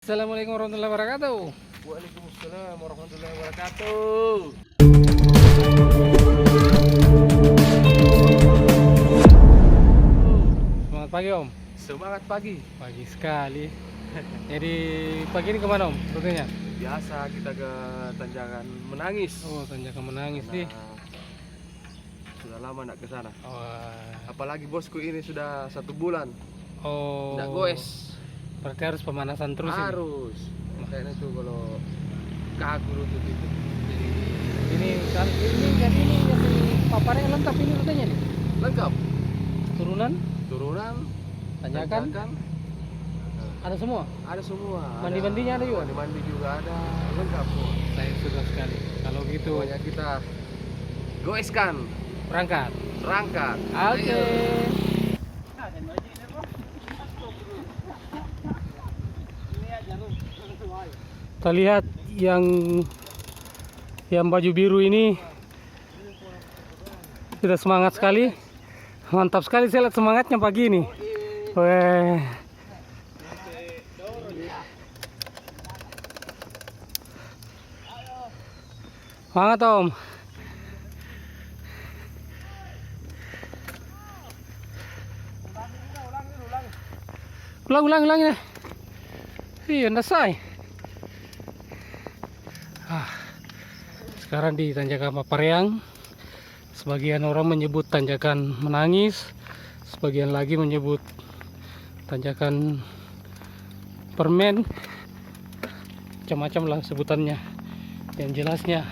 Assalamualaikum warahmatullahi wabarakatuh. Waalaikumsalam warahmatullahi wabarakatuh. Selamat pagi Om. Semangat pagi. Pagi sekali. Jadi pagi ini kemana Om? Rutenya? Biasa kita ke Tanjakan Menangis. Oh, Tanjakan Menangis nih. Sudah lama nak ke sana. Oh, Apalagi bosku ini sudah 1 bulan oh. nggak goes. Berarti harus pemanasan terus ini. Harus. Makanya tuh kalau kaku lutut itu. Ini kan ini jadi ini jadi paparnya lengkap ini rutenya nih. Lengkap. Turunan, Turunan, tanjakan, ada semua. ada semua. Mandi-mandinya ada juga? Mandi juga ada. Lengkap semua. Saya suka sekali. Kalau gitu Pokoknya kita goeskan. berangkat. Berangkat. Oke. Ayo. Kita lihat yang baju biru ini sudah semangat sekali, mantap sekali. Saya lihat semangatnya pagi ini. Weh. Semangat Om. Ulang ya. Iya, ndasai. Sekarang di Tanjakan Papareang. Sebagian orang menyebut Tanjakan Menangis, sebagian lagi menyebut Tanjakan Permen, macam-macam lah sebutannya. Yang jelas ya.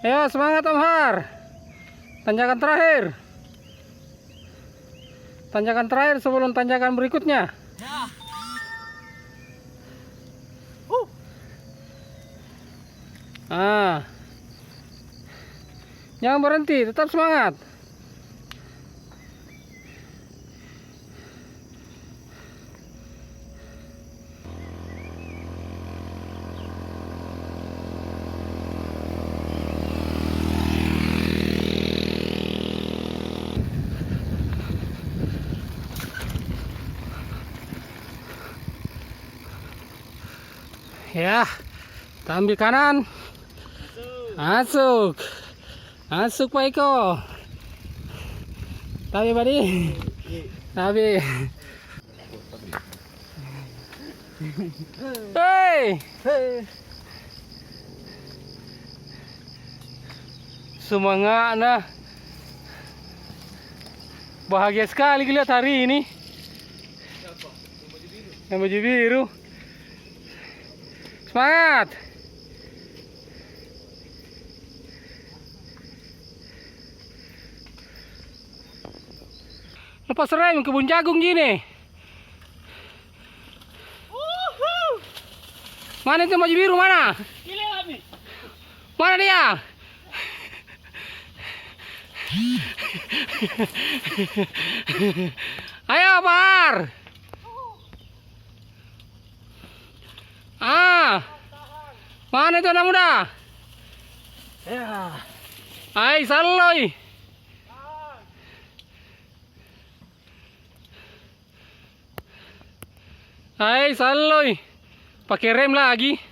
Ayo semangat Om Har. Tanjakan terakhir sebelum tanjakan berikutnya. Ya. Jangan berhenti, tetap semangat. Ya, kita ambil kanan. Masuk Pak Eko. Tapi Badi. Tapi. Hei. Semangat nah. Bahagia sekali lihat hari ini. Yang baju biru. Semangat. Lepas rem kebun jagung gini. Mana itu baju biru mana? Mana dia? Ayo Par. Mana itu anak muda? Ya. Hai saloy. Hai saloy. Pakai rem lagi.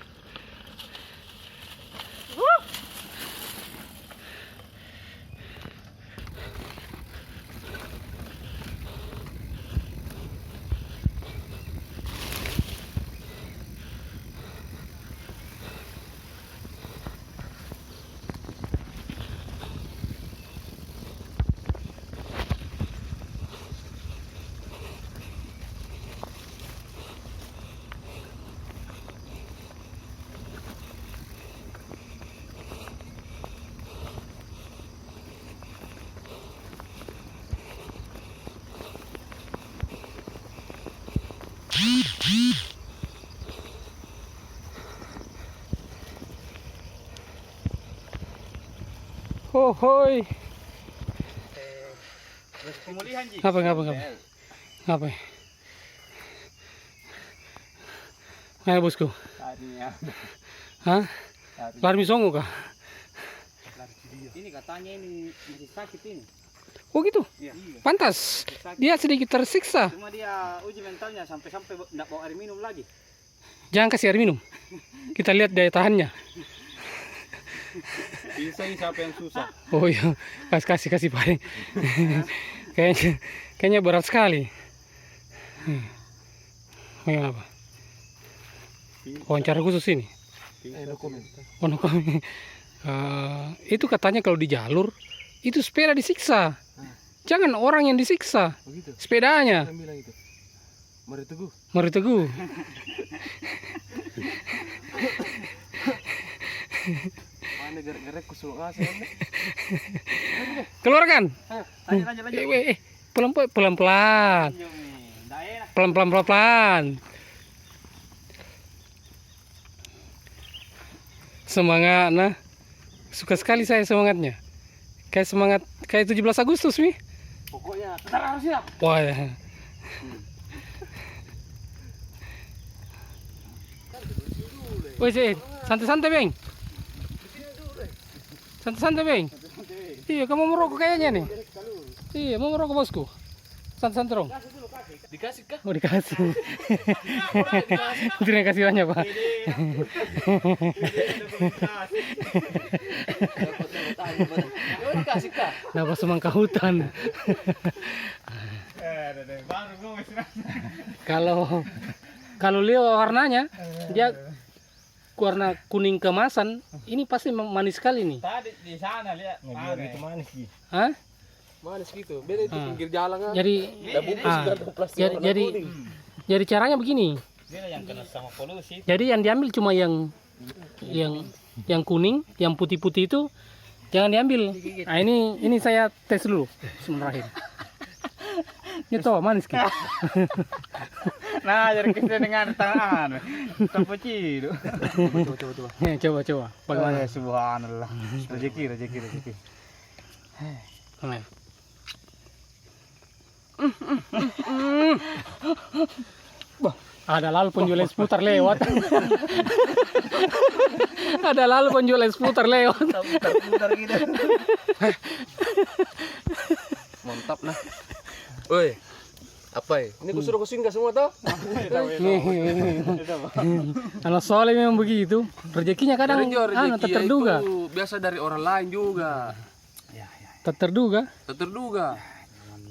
Oh hoi. Pemulihan Ji. Ngapa? Ayo bosku. Hah? Lari misongo kah? Ini katanya ini masih sakit ini. Oh gitu? Iya. Pantas. Dia sedikit tersiksa. Cuma dia uji mentalnya sampai enggak bawa air minum lagi. Jangan kasih air minum. Kita lihat daya tahannya. Bisa siapa yang susah. Oh iya, kasih paling. kayaknya berat sekali. Bagaimana apa? Wawancara khusus ini. Oh, no comment. Itu katanya kalau di jalur itu sepeda disiksa. Jangan orang yang disiksa. Begitu. Sepedanya. Kan bilang itu. Mari teguh. Mari teguh. Mana gerak-gerak kusul ngasih. Keluarkan. Lanjut. Pelan-pelan. Pelan-pelan. Semangat, nah. Suka sekali saya semangatnya. Kayak 17 Agustus, Mi. Pokoknya kita harus siap. Wah, ya. Woi, santai-santai, Beng. Santai-santai, Beng. Iya, kamu merokok kayaknya nih. Iya, mau merokok, bosku. Santai-santai, dong. Dikasih kah? Oh, dikasih. Terima kasih banyak, Pak. Dikasih kah? Kenapa semangka hutan? Kalau lihat warnanya, dia warna kuning kemasan, ini pasti manis sekali nih. Tadi di sana lihat. Itu manis sih. Hah? Manis gitu. Beda itu pinggir jalan kan. Jadi, jadi caranya begini. Dia yang kena sama polusi. Jadi yang diambil cuma yang kuning, yang putih-putih itu jangan diambil. Nah, ini saya tes dulu. Bismillahirrahmanirrahim. Ini tuh manis gitu. Nah, jadi kita dengan tangan. Tempuci. Coba. Bagaimana? Subhanallah. Rezeki. Mana? Bah, ada lalu penjual es putar lewat. Ada lalu penjual es putar lewat. Putar gitu. Mantap nah. Woi. Apa ya? Ini kusuruh singgah semua toh? Anak soleh memang begitu. Rezekinya kadang tak terduga. Itu biasa dari orang lain juga. Tak terduga.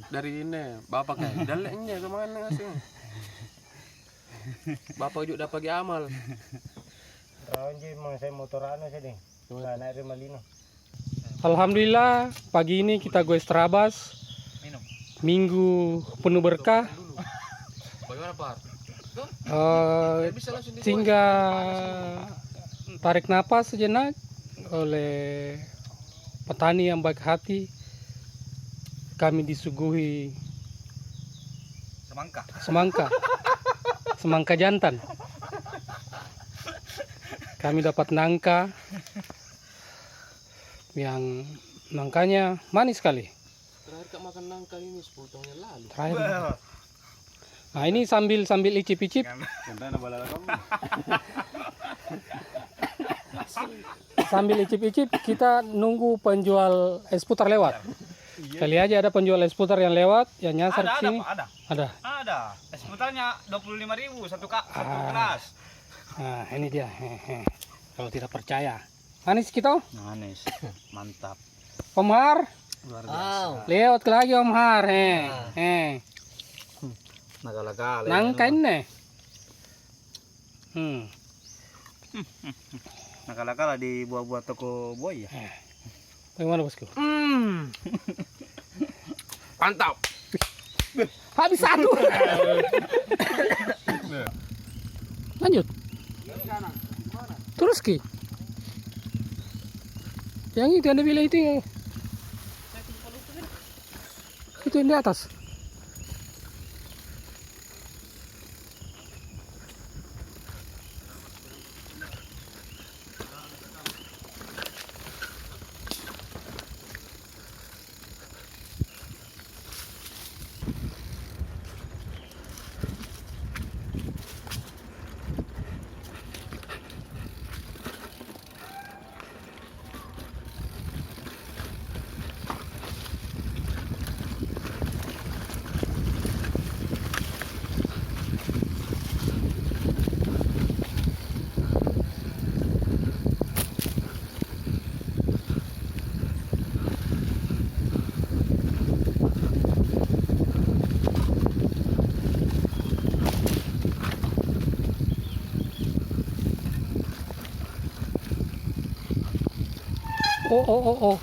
Dari ini bapak kayak daleknya kemana sih? Bapak juga dapat amal. Saya motoran aja deh. Naik Malino. Alhamdulillah pagi ini kita goes terabas. Minggu penuh berkah. Bagaimana Pak? Singgah tarik napas sejenak oleh petani yang baik hati. Kami disuguhi semangka jantan. Kami dapat nangka yang nangkanya manis sekali. Terakhir kak makan nangka ini 10 tahun yang lalu. Terakhir. Nah, ini sambil icip-icip. Sambil icip-icip kita nunggu penjual es putar lewat. Kali aja ada penjual es putar yang lewat, yang nyasar ke sini. Ada. Es putarnya 25.000 satu gelas. Nah, ini dia. Kalau tidak percaya. Manis kita. Manis. Mantap. Om Har. Luar biasa. Lewat lagi Om Har. Nagala-gala. Nangka ini. Nagala-gala di buah-buah toko buah ya. Bagaimana bosku? Mantap. Habis satu. Lanjut. Terus Ki. Yang itu Anda bilang itu yang di atas. Oh, oh, oh, oh.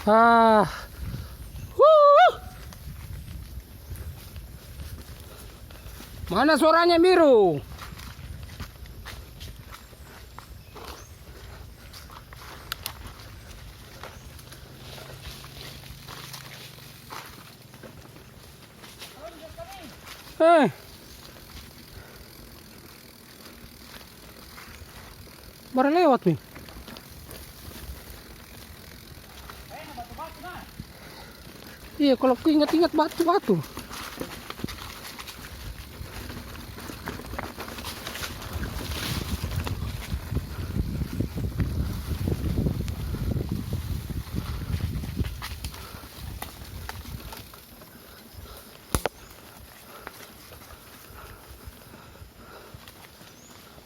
Ah. Wuh. Mana suaranya biru? Baru lewat nih. Iya, kalau aku ingat-ingat batu-batu.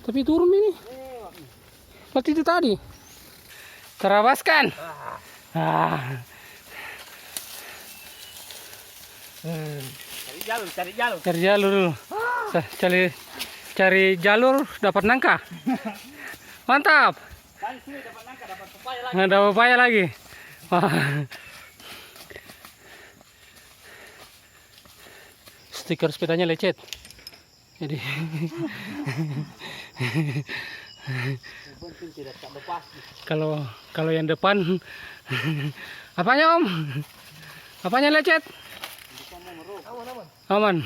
Tapi turun ini. Seperti itu tadi. Terabaskan. Ah. Cari jalur. Cari jalur dulu. Cari jalur dapat nangka. Mantap. Tadi sudah dapat nangka, dapat pepaya lagi. Nggak ada upaya lagi. Wah. Stiker sepedanya lecet. Jadi Penting tidak tak lepas. kalau yang depan apanya Om? Apanya lecet? Aman.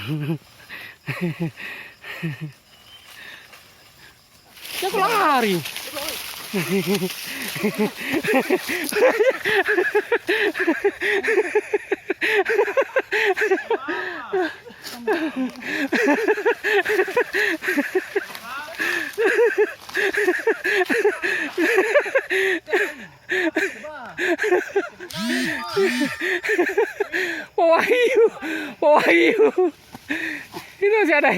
Ya aku lari. Wahyu. Itu masih ada.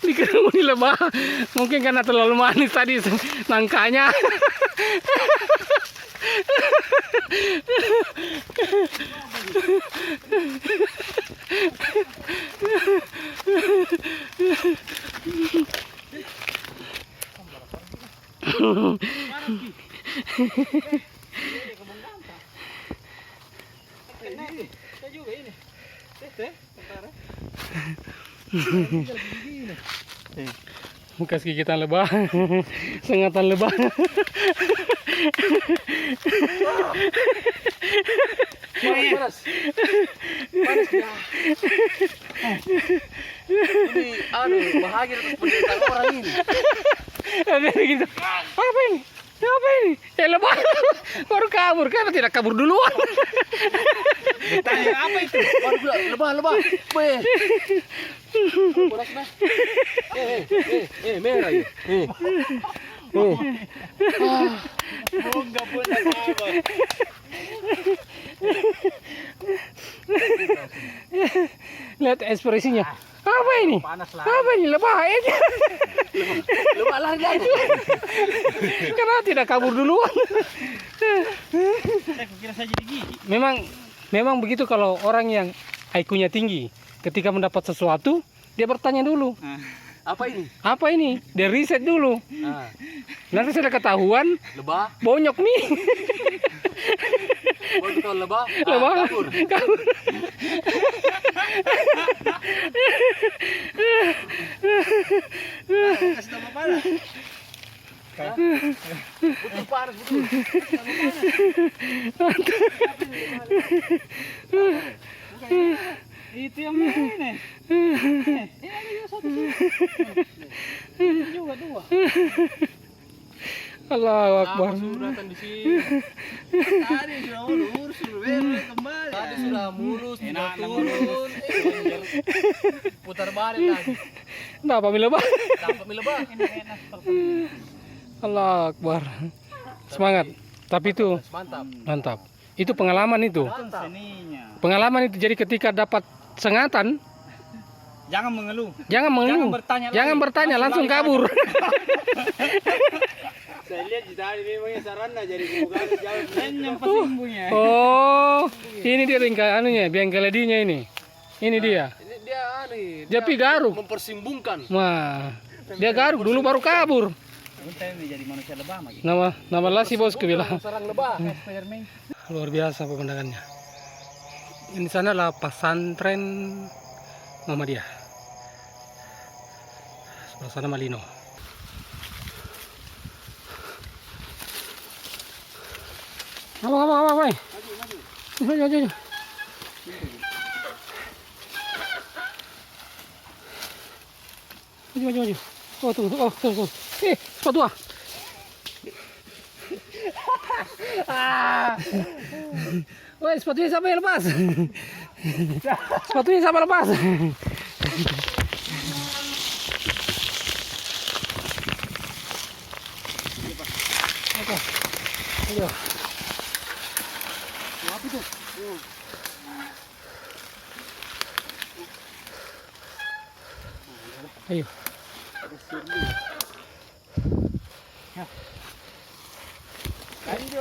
Diketemu di lebah, mungkin karena terlalu manis tadi nangkanya. Bekas gigitan lebah, sengatan lebah. Panas. Panas ya. Ini bahagia atas penderitaan orang ini. Ada gitu. Apa ini? Apa ini? Lebah. Baru kabur. Kenapa tidak kabur duluan? Tanya apa itu? Baru bilang lebah. Weh. Panas nah. Merah ya. Enggak punya apa. Lihat ekspresinya. Apa ini? Panas lah. Apa ini? Lebah ini. Lebah lari lagi. Kenapa tidak kabur duluan? Saya kira saja digigit. Memang begitu kalau orang yang IQ-nya tinggi, ketika mendapat sesuatu, dia bertanya dulu. Apa ini? Apa ini? Dia riset dulu. Nanti sudah ketahuan, Lebah. bonyok nih. Baru ketahuan lebah. Lebah. Kabur. Kasih tambah panas. Betul panas betul. Itu yang ini. Ini ada satu sini. Ini juga dua. Allahu Akbar. Sudah kan di sini. Tadi sudah lurus, kembali. Tadi sudah mulus, Enak, turun. Putar balik lagi. Nah, apa lebah? Dapat mie lebah. Ini enak seperti Allahu Akbar. Semangat. Tapi itu Mantap. mantap. Itu pengalaman itu. seninya. Pengalaman itu jadi ketika dapat sengatan, Jangan mengeluh. jangan mengeluh. Jangan bertanya Jangan lagi. bertanya, langsung Langsung lari kabur. Saya lihat di tadi memangnya sarana jadi bukan jauh. Yang pasimbungnya. Oh, ini dia ringka anunya, bengkeledinya ini. Ini dia. Ini dia Dia pi garuk. mempersimbungkan. Wah, dia garuk dulu baru kabur. Saya menjadi manusia lebah lagi. Nama lasi bosku bilang. Sarang lebah. Spiderman. Luar biasa pemandangannya. Ini sana adalah pesantren Muhammadiyah. Sebelah sana Malino. Apa? Maju. Maju. Oh, tunggu. Sepatu ah. Woi, sepatunya siapa yang lepas? Sepatunya siapa lepas? Oke. Ayo. Apa itu? Ayo. Lanjut.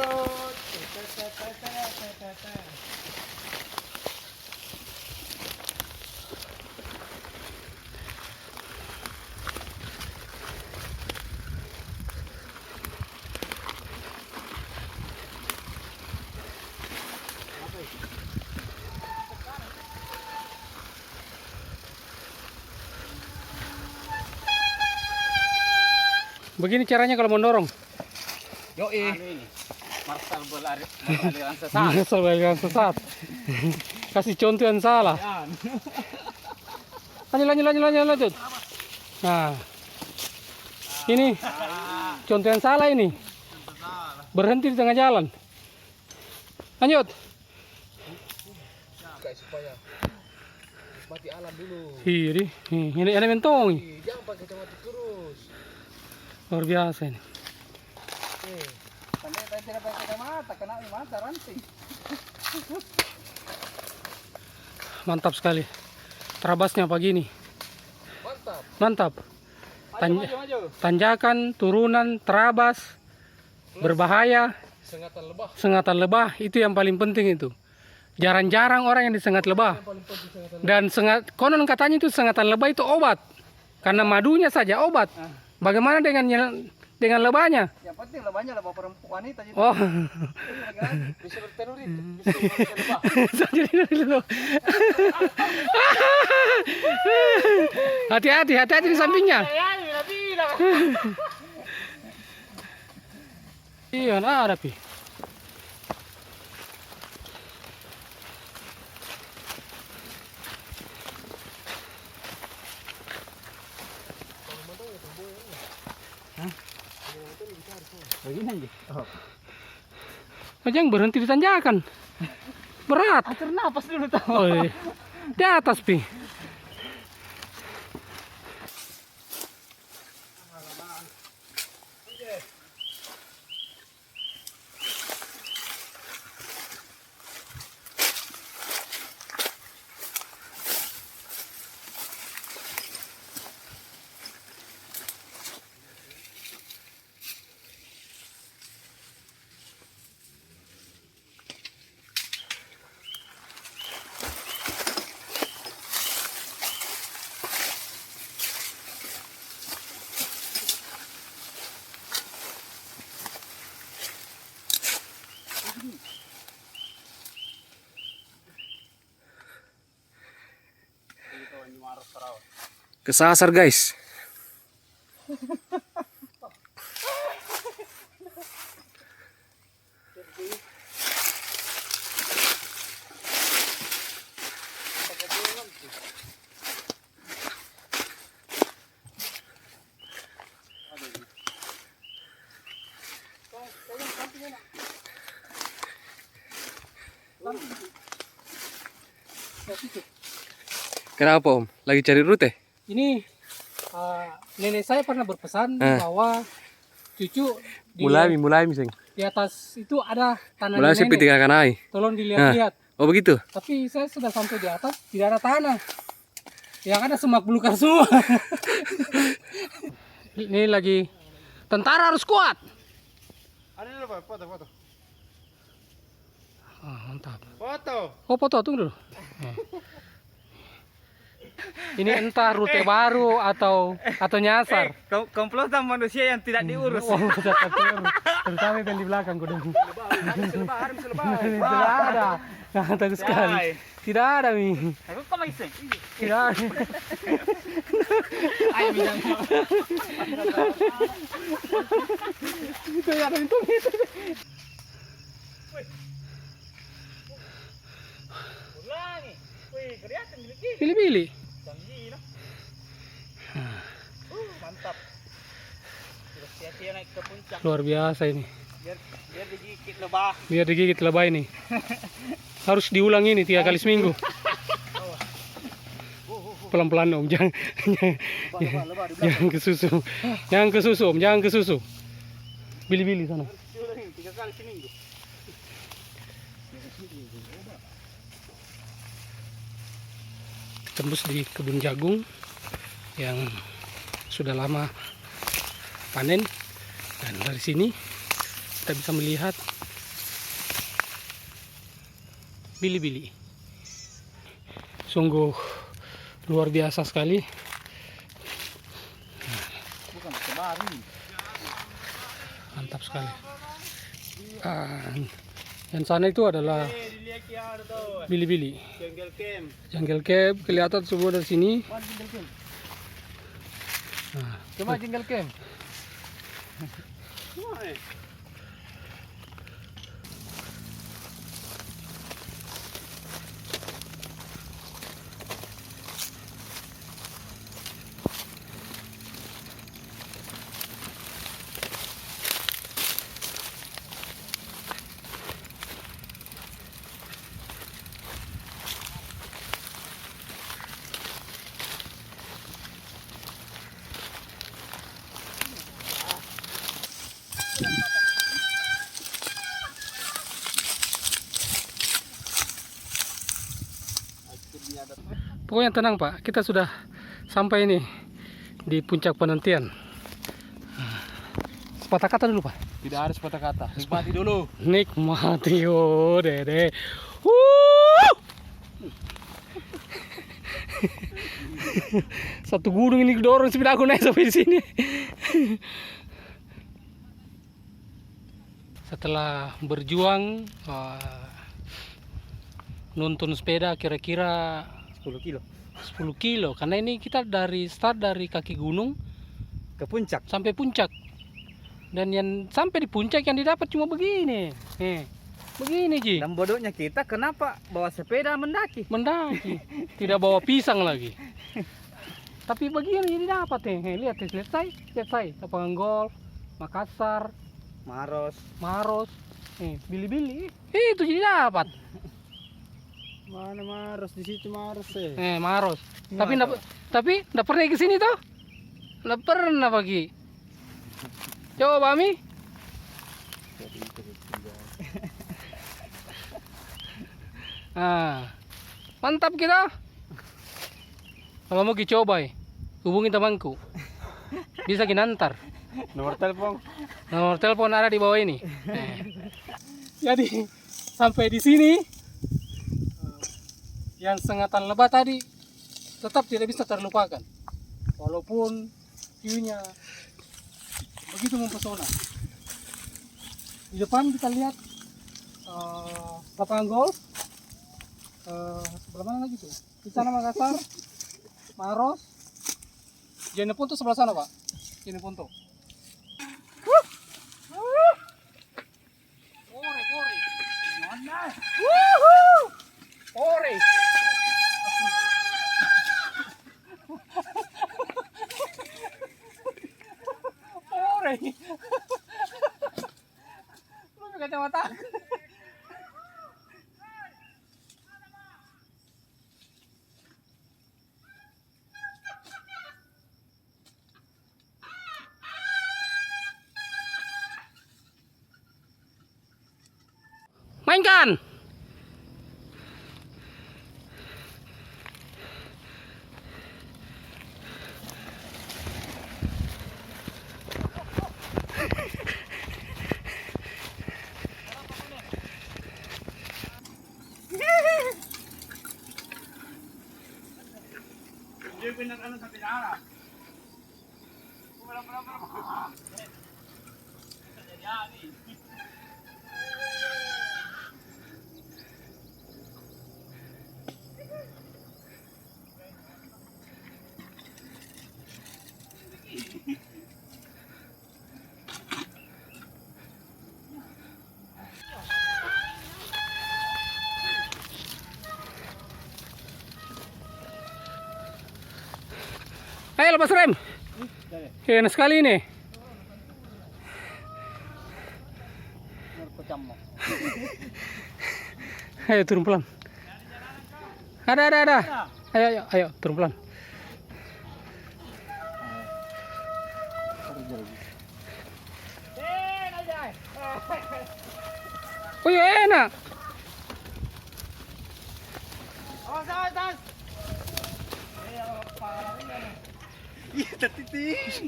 Begini caranya kalau mendorong. Yoi. Marshal beraliran sesat. Asal bayang sesat. Kasih contoh yang salah. Lanjut. Nah. Ini contoh yang salah ini. Berhenti di tengah jalan. Lanjut. Kayak supaya nikmati alam dulu. Ini mentong. Jangan pakai kacamata terus. Luar biasa ini. Pandai tidak pakai kacamata, kena mata ranting. Mantap sekali. Terabasnya pagi ini. Mantap. Maju. Tanjakan, turunan, terabas, berbahaya, sengatan lebah itu yang paling penting itu. Jarang-jarang orang yang disengat lebah. Dan konon katanya itu sengatan lebah itu obat. Karena madunya saja obat. Bagaimana dengan lebahnya? Yang penting lebahnya lebah perempuan wanita. Oh. Bisa berteroris. Bisa lebah. Hati-hati di sampingnya. Iya, ada pi. Begini aja. Jangan berhenti di tanjakan. Berat. Atur napas dulu tahu. Oh, iya. Di atas pi. Kesasar guys. Kenapa Om? Lagi cari rute? Ini nenek saya pernah berpesan bahwa cucu Mulai miseng. di atas itu ada tanah Mulai sepi nenek. tinggal kanai. Tolong dilihat-lihat. Oh begitu? Tapi saya sudah sampai di atas, tidak ada tanah. Yang ada semak belukar semua. Ini lagi tentara harus kuat. Ada dulu Pak, foto. Ah, mantap. Foto. Oh, foto tunggu dulu. Oh. Ini entah rute baru atau nyasar. Komplotan manusia yang tidak diurus. Oh, terutama yang di belakang kudu. Tidak ada. Ngantang sekali. Tidak ada mi. Aku kok bisa? Tidak ada. Ayo bilang. Itu ada itu. Ulangi. Wih, kelihatan gini. Pilih-pilih. Canggih, no? Mantap. Sudah sia-sia naik ke puncak. Luar biasa ini. Biar digigit lebah. Biar digigit lebah ini. Harus diulang ini 3 kali seminggu. Pelan-pelan om, jangan ke susu. Jangan ke susu om, jangan ke susu. Bili-bili sana. Diulangi 3 kali seminggu. Tembus di kebun jagung yang sudah lama panen, dan dari sini kita bisa melihat bili-bili. Sungguh luar biasa sekali. Bukan kemarin. Mantap sekali. Yang sana itu adalah Dilihat ya ada tuh. bili-bili. Jungle camp. Jungle Cave kelihatan semua dari sini. Jungle camp. Nah, Coba jungle camp. pokoknya tenang Pak, kita sudah sampai nih di puncak penantian. Sepatah kata dulu Pak. Tidak ada sepatah kata. Nikmati dulu. Nikmati yo dede. Wuh! Satu gunung ini dorong sepeda aku naik sampai di sini. Setelah berjuang nuntun sepeda kira-kira 10 kilo 10 kilo, karena ini kita dari start dari kaki gunung ke puncak. sampai puncak, dan yang sampai di puncak yang didapat cuma begini, begini Ji, Dan bodohnya kita kenapa bawa sepeda mendaki? mendaki, tidak bawa pisang lagi, tapi begini yang didapat lihat saya, lapangan golf, Makassar, Maros. bili-bili, itu jadi dapat. Mana Maros? Di situ Maros Maros. Gimana, Tapi nggak pernah ke sini toh? Nggak pernah pergi. Coba Bami. Mantap kita. Kalau mau coba hubungi temanku. Bisa kinantar. Nomor telepon. Nomor telepon ada di bawah ini. Jadi sampai di sini. Yang sengatan lebah tadi tetap tidak bisa terlupakan, walaupun view-nya begitu mempesona. Di depan kita lihat lapangan golf, sebelah mana lagi tuh? Di sana Makassar, Maros, Jeneponto sebelah sana Pak, Jeneponto. Ore. Ore. Lu pakai kacamata. Mainkan. pinag-ano sa pinara. Wala. Yan eh. Ayo lepas rem. Kena sekali ini. Ayo turun pelan. Ada. Ayo turun pelan. Oh iya enak. Awas. Iya, tertitis.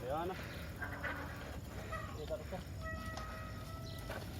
Ayan.